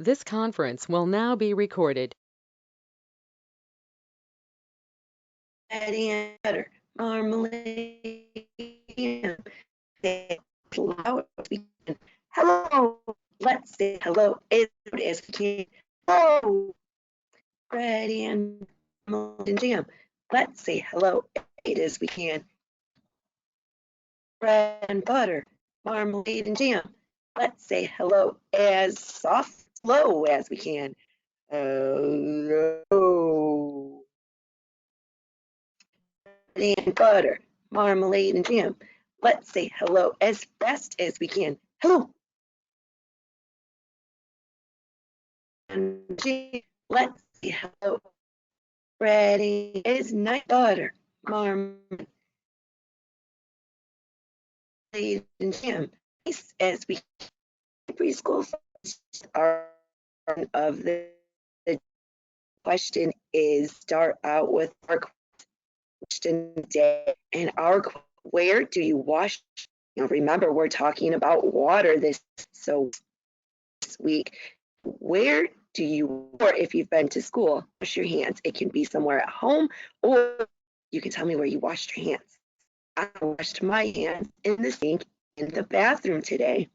This conference will now be recorded. And butter, marmalade, hello, let's say hello as we can. Hello, bread and marmalade and jam. Let's say hello as we can. Bread and butter, marmalade and jam. Let's say hello as soft, slow as we can. Hello. And butter, marmalade, and jam. Let's say hello as fast as we can. Hello. And let's say hello. Bread is nice butter, marmalade, and jam. Nice as we can. Preschool are of the question is start out with our question today, and our where do you wash? Remember, we're talking about water this week. Where do you, or if you've been to school, wash your hands? It can be somewhere at home, or you can tell me where you washed your hands. I washed my hands in the sink in the bathroom today.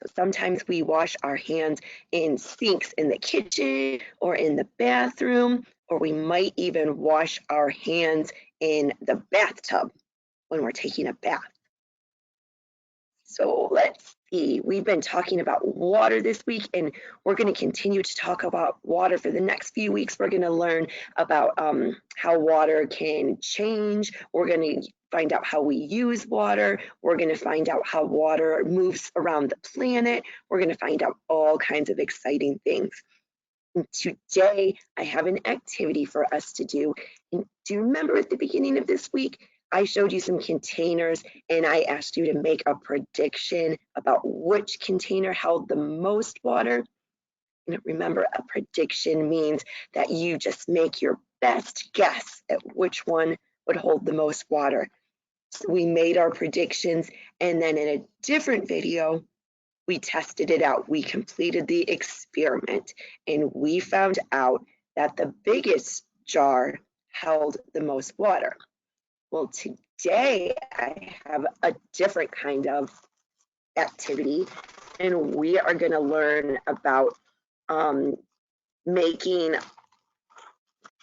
So sometimes we wash our hands in sinks in the kitchen or in the bathroom, or we might even wash our hands in the bathtub when we're taking a bath. So let's see, we've been talking about water this week, and we're going to continue to talk about water for the next few weeks. We're going to learn about how water can change. We're going to find out how we use water. We're going to find out how water moves around the planet. We're going to find out all kinds of exciting things. And today, I have an activity for us to do. And do you remember at the beginning of this week, I showed you some containers and I asked you to make a prediction about which container held the most water. And remember, a prediction means that you just make your best guess at which one would hold the most water. So we made our predictions, and then in a different video, we tested it out. We completed the experiment, and we found out that the biggest jar held the most water. Well, today I have a different kind of activity, and we are going to learn about making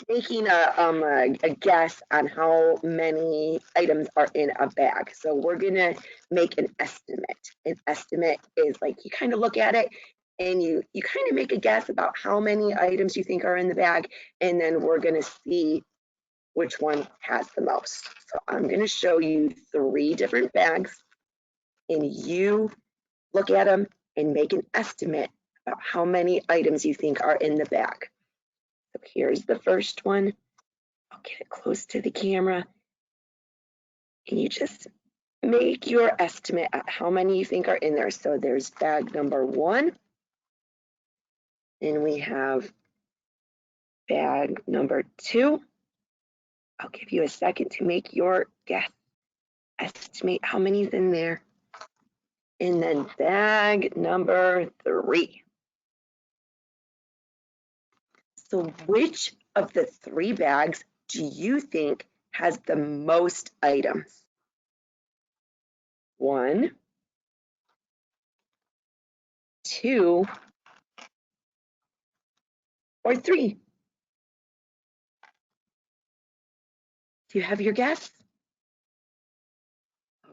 a guess on how many items are in a bag. So we're going to make an estimate. An estimate is like you kind of look at it and you kind of make a guess about how many items you think are in the bag, and then we're going to see which one has the most. So I'm going to show you 3 different bags, and you look at them and make an estimate about how many items you think are in the bag. So here's the first one. I'll get it close to the camera, and you just make your estimate at how many you think are in there. So there's bag number 1, and we have bag number 2. I'll give you a second to make your guess. Estimate how many's in there. And then bag number 3. So which of the 3 bags do you think has the most items? 1, 2, or 3? Do you have your guess?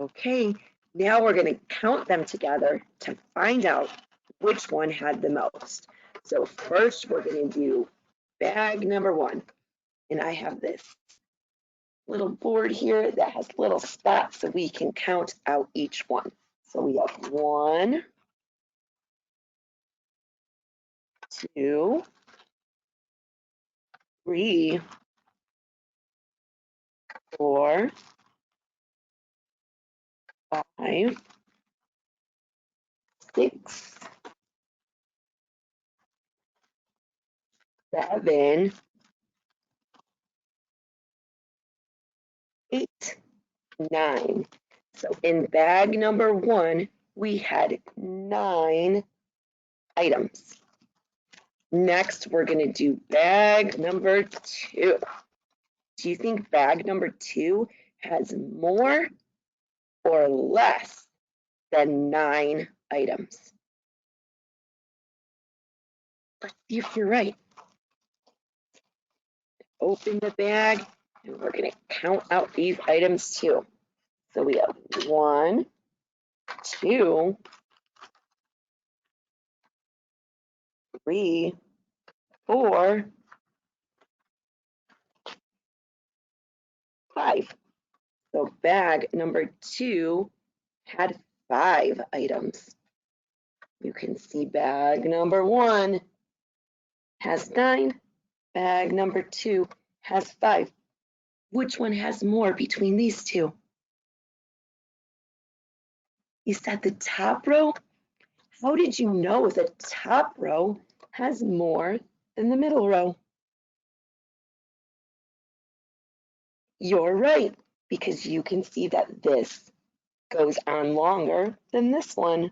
Okay, now we're going to count them together to find out which one had the most. So first we're going to do bag number 1. And I have this little board here that has little spots so we can count out each one. So we have 1, 2, 3, 4, 5, 6, 7, 8, 9. So in bag number 1, we had 9 items. Next, we're going to do bag number 2. Do you think bag number 2 has more or less than 9 items? Let's see if you're right. Open the bag, and we're going to count out these items too. So we have 1, 2, 3, 4, 5. So bag number 2 had 5 items. You can see bag number 1 has 9. Bag number 2 has 5. Which one has more between these two? You said the top row? How did you know the top row has more than the middle row? You're right, because you can see that this goes on longer than this one.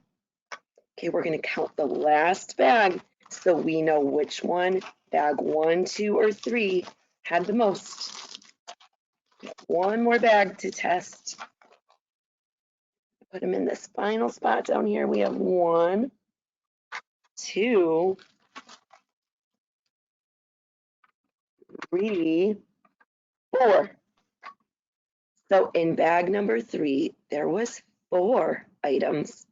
Okay, we're going to count the last bag so we know which one, bag 1, 2, or 3, had the most. One more bag to test. Put them in this final spot down here. We have 1, 2, 3, 4. So in bag number 3, there was 4 items.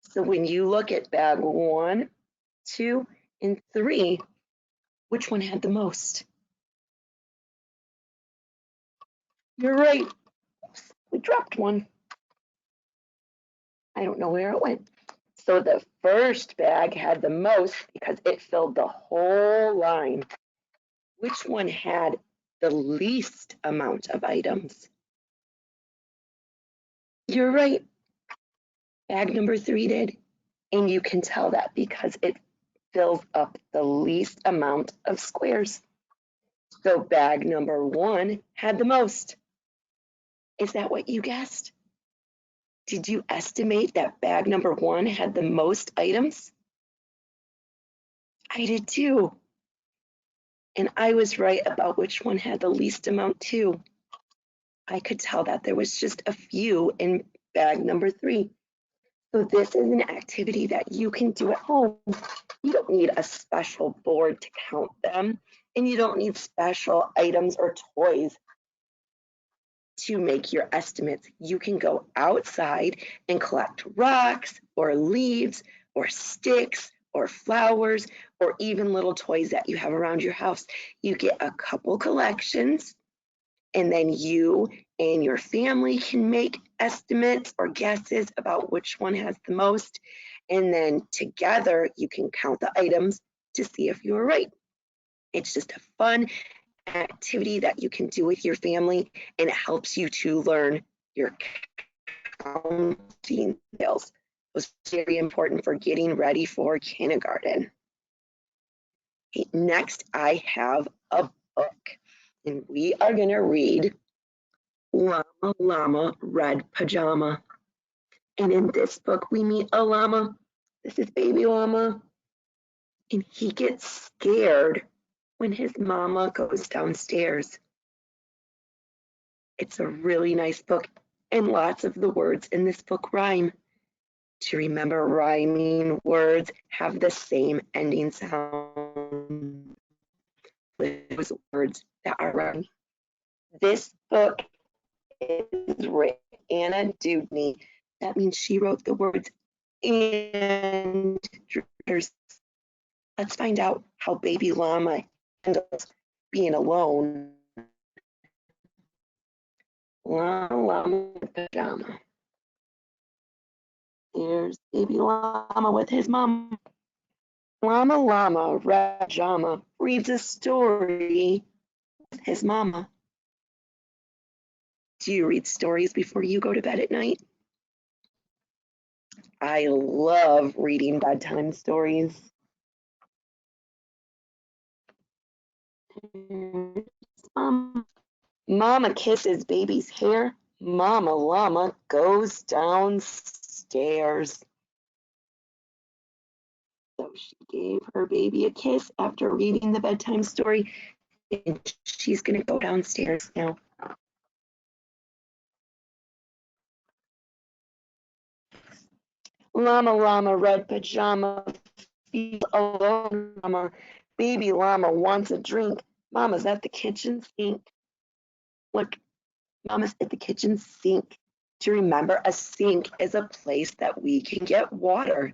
So when you look at bag 1, 2, and 3, which one had the most? You're right. We dropped one. I don't know where it went. So the first bag had the most because it filled the whole line. Which one had the least amount of items? You're right. Bag number 3 did. And you can tell that because it fills up the least amount of squares. So bag number 1 had the most. Is that what you guessed? Did you estimate that bag number 1 had the most items? I did too. And I was right about which one had the least amount too. I could tell that there was just a few in bag number 3. So this is an activity that you can do at home. You don't need a special board to count them, and you don't need special items or toys to make your estimates. You can go outside and collect rocks or leaves or sticks or flowers or even little toys that you have around your house. You get a couple collections, and then you and your family can make estimates or guesses about which one has the most. And then together you can count the items to see if you were right. It's just a fun activity that you can do with your family, and it helps you to learn your counting skills. It was very important for getting ready for kindergarten. Okay, next, I have a book, and we are going to read Llama, Llama, Red Pajama. And in this book, we meet a llama. This is baby llama. And he gets scared when his mama goes downstairs. It's a really nice book, and lots of the words in this book rhyme. To remember, rhyming words have the same ending sound. Those words that are rhyming. This book is written Anna Dewdney. That means she wrote the words and let's find out how baby llama handles being alone. Llama, llama, pajama. Here's baby llama with his mom. Llama, llama, red pajama reads a story with his mama. Do you read stories before you go to bed at night? I love reading bedtime stories. Mama kisses baby's hair. Mama llama goes downstairs. So So she gave her baby a kiss after reading the bedtime story, and she's going to go downstairs now. Llama, llama, red pajama, feels alone, mama. Baby llama wants a drink. Mama's at the kitchen sink. Look, Mama's at the kitchen sink. To remember, a sink is a place that we can get water.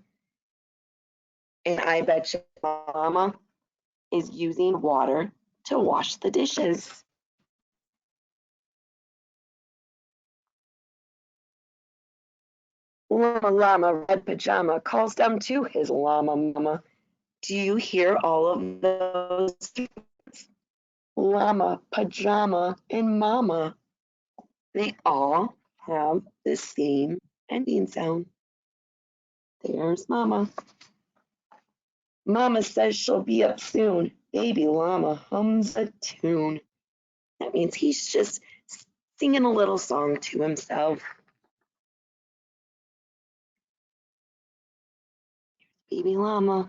And I bet you Mama is using water to wash the dishes. Llama, llama, red pajama calls down to his llama mama. Do you hear all of those? Llama, pajama, and mama. They all have the same ending sound. There's mama. Mama says she'll be up soon. Baby llama hums a tune. That means he's just singing a little song to himself. Baby llama.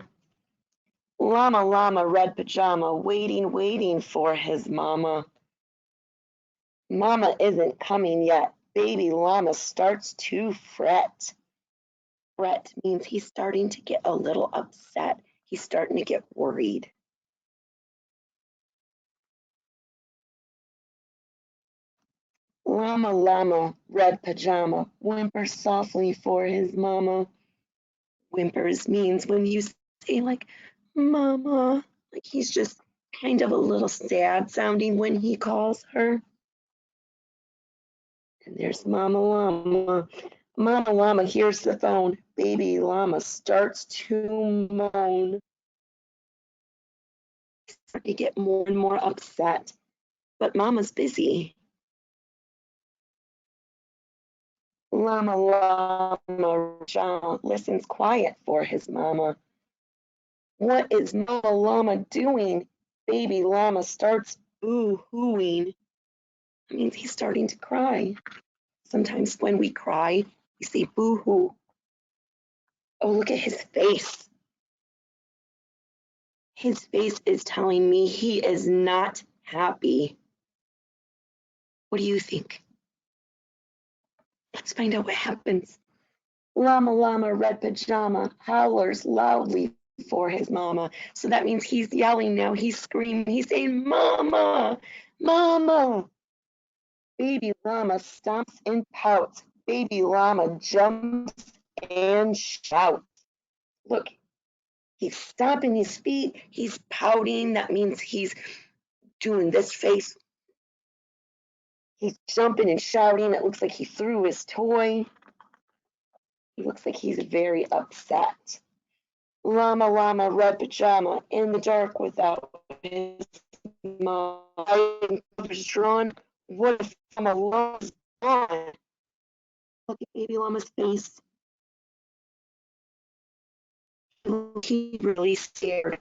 Llama, llama, red pajama, waiting, waiting for his mama. Mama isn't coming yet. Baby llama starts to fret. Fret means he's starting to get a little upset. He's starting to get worried. Llama, llama, red pajama, whimpers softly for his mama. Whimpers means when you say like, mama, like he's just kind of a little sad sounding when he calls her. And there's Mama Llama. Mama Llama hears the phone. Baby Llama starts to moan. He's starting to get more and more upset. But Mama's busy. Llama Llama John listens quiet for his mama. What is Mama Llama doing? Baby Llama starts boo-hooing. That means he's starting to cry. Sometimes when we cry, we say boo-hoo. Oh, look at his face. His face is telling me he is not happy. What do you think? Let's find out what happens. Llama, llama, red pajama, howlers loudly for his mama. So that means he's yelling now. He's screaming. He's saying, Mama, Mama. Baby llama stomps and pouts. Baby llama jumps and shouts. Look, he's stomping his feet. He's pouting. That means he's doing this face. He's jumping and shouting. It looks like he threw his toy. He looks like he's very upset. Llama, llama, red pajama, in the dark without his mom. Covers drawn. What if Llama Llama's gone? Look at baby llama's face. He's really scared.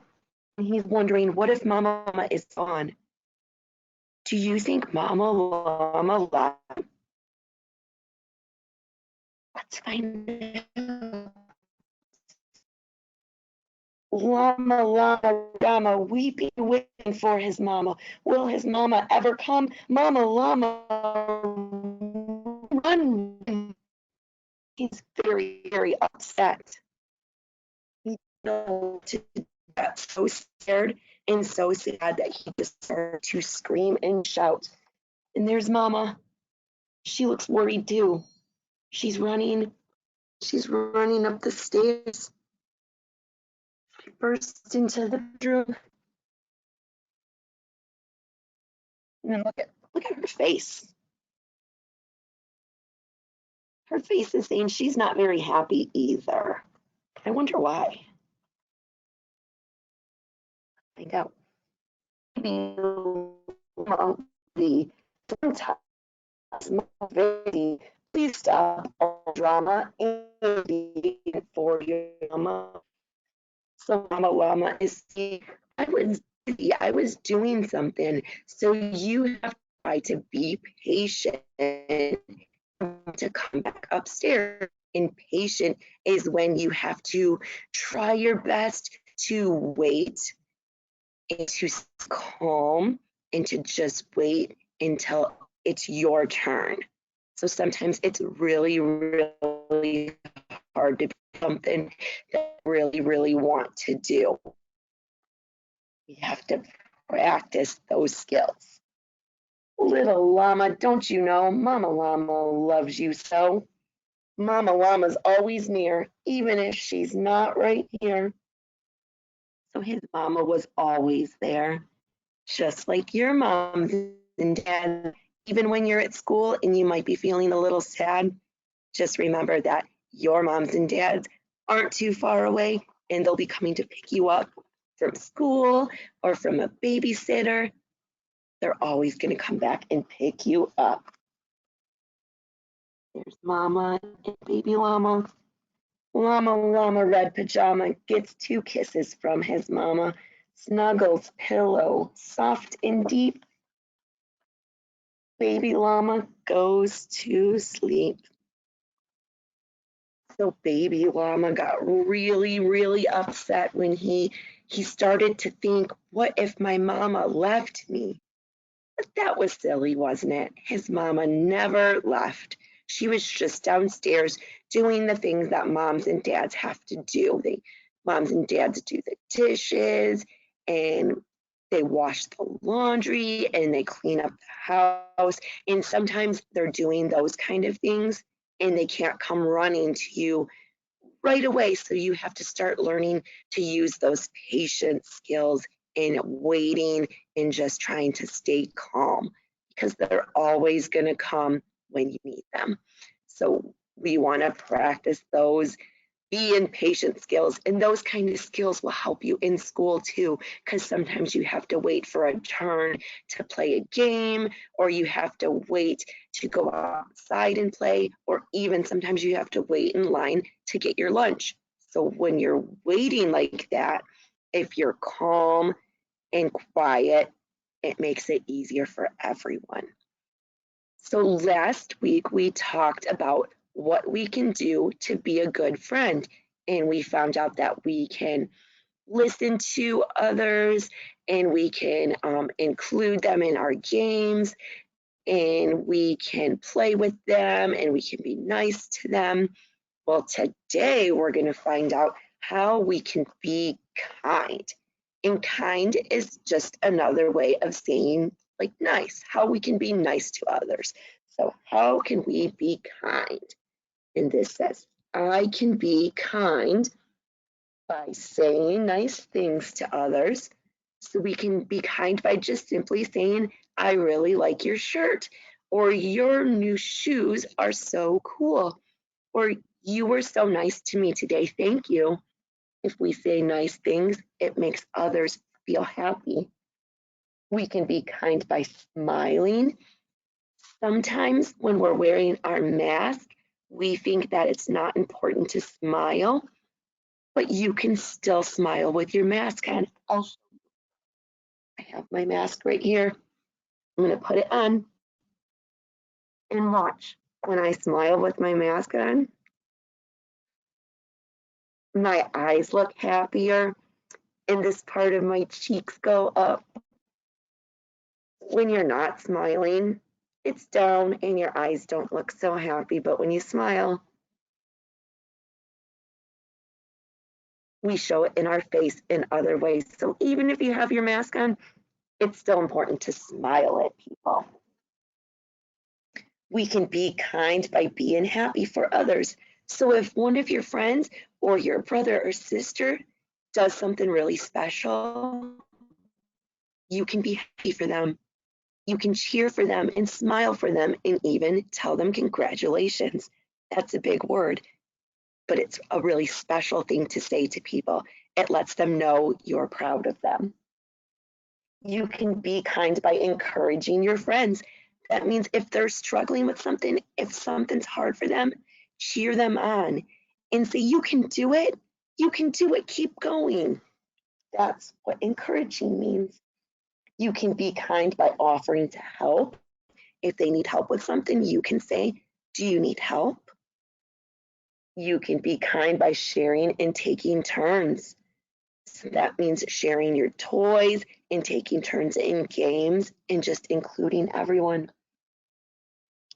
He's wondering, what if Mama is gone? Do you think Mama Llama left? Let's find out. Llama, llama, llama, weeping, waiting for his mama. Will his mama ever come? Mama, llama, run. He's very, very upset. He got so scared and so sad that he just started to scream and shout. And there's Mama. She looks worried too. She's running. She's running up the stairs. She bursts into the bedroom. And then look at her face. Her face is saying she's not very happy either. I wonder why. Find out. Maybe the sometimes please stop all drama and be for your mama. So Mama Llama is saying, I was busy, I was doing something. So you have to try to be patient to come back upstairs. Impatient is when you have to try your best to wait and to calm and to just wait until it's your turn. So sometimes it's really, really hard to do something that I really, really want to do. We have to practice those skills. Little llama, don't you know, Mama Llama loves you so. Mama Llama's always near, even if she's not right here. So his mama was always there, just like your moms and dad. Even when you're at school and you might be feeling a little sad, just remember that your moms and dads aren't too far away and they'll be coming to pick you up from school or from a babysitter. They're always going to come back and pick you up. There's Mama and baby llama. Llama Llama Red Pajama gets 2 kisses from his mama, snuggles pillow soft and deep. Baby llama goes to sleep. So baby llama got really, really upset when he started to think, what if my mama left me? But that was silly, wasn't it? His mama never left. She was just downstairs doing the things that moms and dads have to do. Moms and dads do the dishes and they wash the laundry and they clean up the house. And sometimes they're doing those kind of things and they can't come running to you right away. So you have to start learning to use those patient skills in waiting and just trying to stay calm because they're always going to come when you need them. So we want to practice those being patient skills, and those kind of skills will help you in school too, because sometimes you have to wait for a turn to play a game, or you have to wait to go outside and play, or even sometimes you have to wait in line to get your lunch. So when you're waiting like that, if you're calm and quiet, it makes it easier for everyone. So last week we talked about what we can do to be a good friend. And we found out that we can listen to others and we can include them in our games and we can play with them and we can be nice to them. Well, today we're going to find out how we can be kind. And kind is just another way of saying like nice, how we can be nice to others. So, how can we be kind? And this says, I can be kind by saying nice things to others. So we can be kind by just simply saying, I really like your shirt, or your new shoes are so cool, or you were so nice to me today. Thank you. If we say nice things, it makes others feel happy. We can be kind by smiling. Sometimes when we're wearing our mask, we think that it's not important to smile, but you can still smile with your mask on. I have my mask right here. I'm going to put it on and watch. When I smile with my mask on, my eyes look happier and this part of my cheeks go up. When you're not smiling, it's down and your eyes don't look so happy. But when you smile, we show it in our face in other ways. So even if you have your mask on, it's still important to smile at people. We can be kind by being happy for others. So if one of your friends or your brother or sister does something really special, you can be happy for them. You can cheer for them and smile for them and even tell them congratulations. That's a big word, but it's a really special thing to say to people. It lets them know you're proud of them. You can be kind by encouraging your friends. That means if they're struggling with something, if something's hard for them, cheer them on and say, you can do it. You can do it. Keep going. That's what encouraging means. You can be kind by offering to help. If they need help with something, you can say, do you need help? You can be kind by sharing and taking turns. So that means sharing your toys and taking turns in games and just including everyone.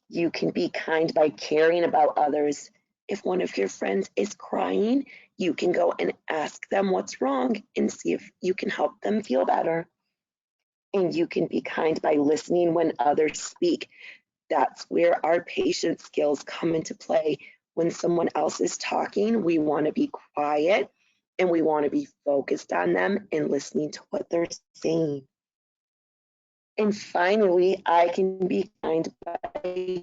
You can be kind by caring about others. If one of your friends is crying, you can go and ask them what's wrong and see if you can help them feel better. And you can be kind by listening when others speak. That's where our patience skills come into play. When someone else is talking, we want to be quiet and we want to be focused on them and listening to what they're saying. And finally, I can be kind by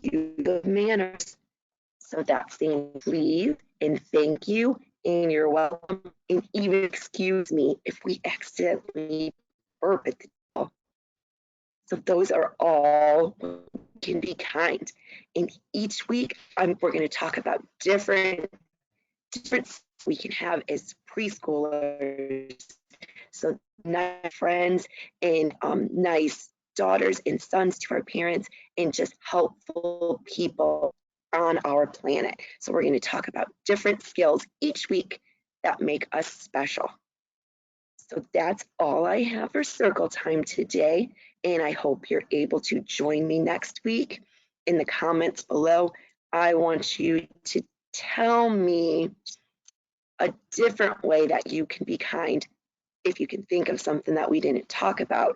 use of manners. So that's saying please and thank you and you're welcome and even excuse me if we accidentally burp at the table. So those are all can be kind. And each week we're going to talk about different we can have as preschoolers. So nice friends and nice daughters and sons to our parents and just helpful people on our planet. So we're going to talk about different skills each week that make us special. So that's all I have for circle time today. And I hope you're able to join me next week. In the comments below, I want you to tell me a different way that you can be kind. If you can think of something that we didn't talk about,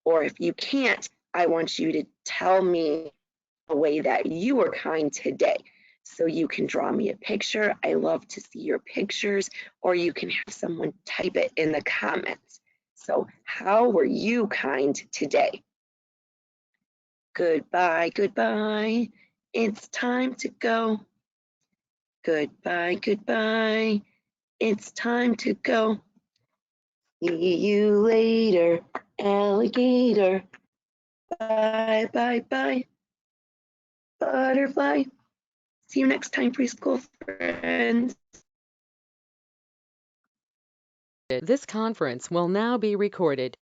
or if you can't, I want you to tell me a way that you were kind today. So you can draw me a picture. I love to see your pictures, or you can have someone type it in the comments. So, how were you kind today? Goodbye, goodbye. It's time to go. Goodbye, goodbye. It's time to go. See you later, alligator. Bye, bye, bye. Butterfly. See you next time, preschool friends. This conference will now be recorded.